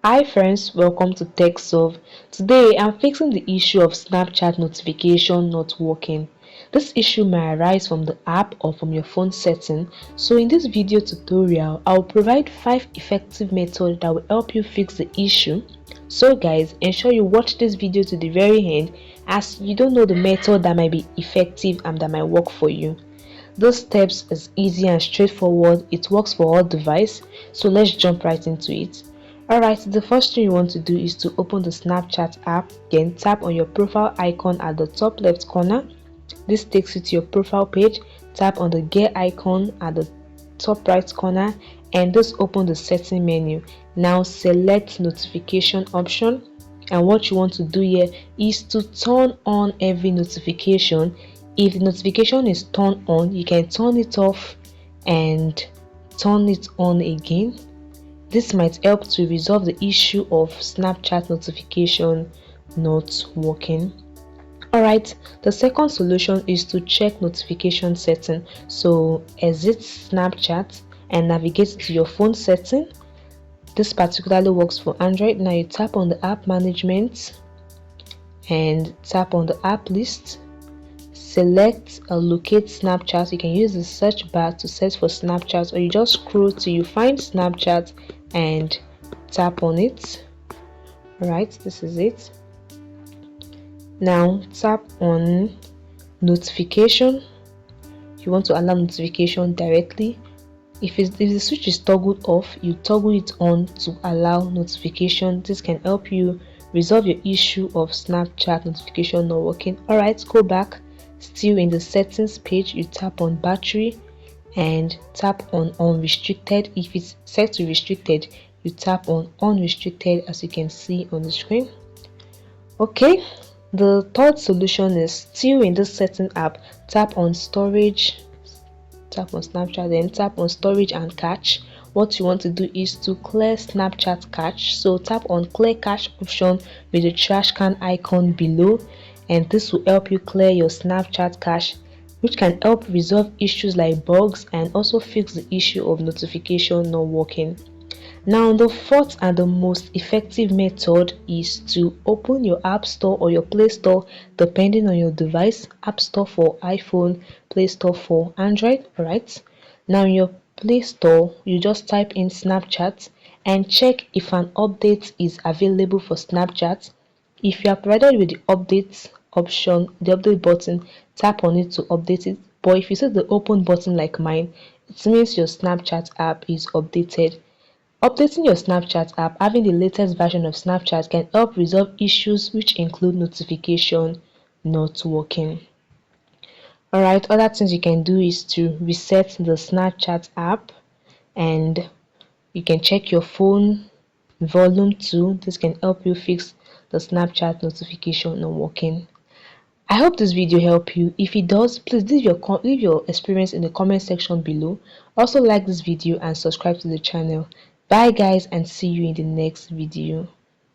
Hi friends, welcome to TechSolve. Today I'm fixing the issue of Snapchat notification not working. This issue may arise from the app or from your phone setting. So in this video tutorial, I'll provide 5 effective methods that will help you fix the issue. So guys, ensure you watch this video to the very end as you don't know the method that might be effective and that might work for you. Those steps is easy and straightforward. It works for all devices. So let's jump right into it. Alright, the first thing you want to do is to open the Snapchat app, then tap on your profile icon at the top left corner. This takes you to your profile page. Tap on the gear icon at the top right corner and just open the setting menu. Now select notification option, and what you want to do here is to turn on every notification. If the notification is turned on, you can turn it off and turn it on again. This might help to resolve the issue of Snapchat notification not working. Alright, the second solution is to check notification setting. So exit Snapchat and navigate to your phone setting. This particularly works for Android. Now you tap on the app management and tap on the app list. Select locate Snapchat. You can use the search bar to search for Snapchat, or you just scroll till you find Snapchat and tap on it. Alright, this is it. Now tap on notification. You want to allow notification directly. If the switch is toggled off, you toggle it on to allow notification. This can help you resolve your issue of Snapchat notification not working. Alright, go back. Still in the settings page, you tap on battery and tap on unrestricted. If it's set to restricted, you tap on unrestricted, as you can see on the screen. Okay, the third solution is still in the setting app. Tap on storage, tap on Snapchat, then tap on storage and cache. What you want to do is to clear Snapchat cache. So tap on clear cache option with the trash can icon below, and this will help you clear your Snapchat cache, which can help resolve issues like bugs and also fix the issue of notification not working. Now the fourth and the most effective method is to open your App Store or your Play Store depending on your device. App Store for iPhone, Play Store for Android. Alright, now in your Play Store you just type in Snapchat and check if an update is available for Snapchat. If you are provided with the update option, the update button, tap on it to update it. But if you see the open button like mine, it means your Snapchat app is updated. Updating your Snapchat app, having the latest version of Snapchat, can help resolve issues which include notification not working. Alright, other things you can do is to reset the Snapchat app, and you can check your phone volume too. This can help you fix the Snapchat notification not working. I hope this video helped you. If it does, please leave your experience in the comment section below. Also like this video and subscribe to the channel. Bye guys, and see you in the next video.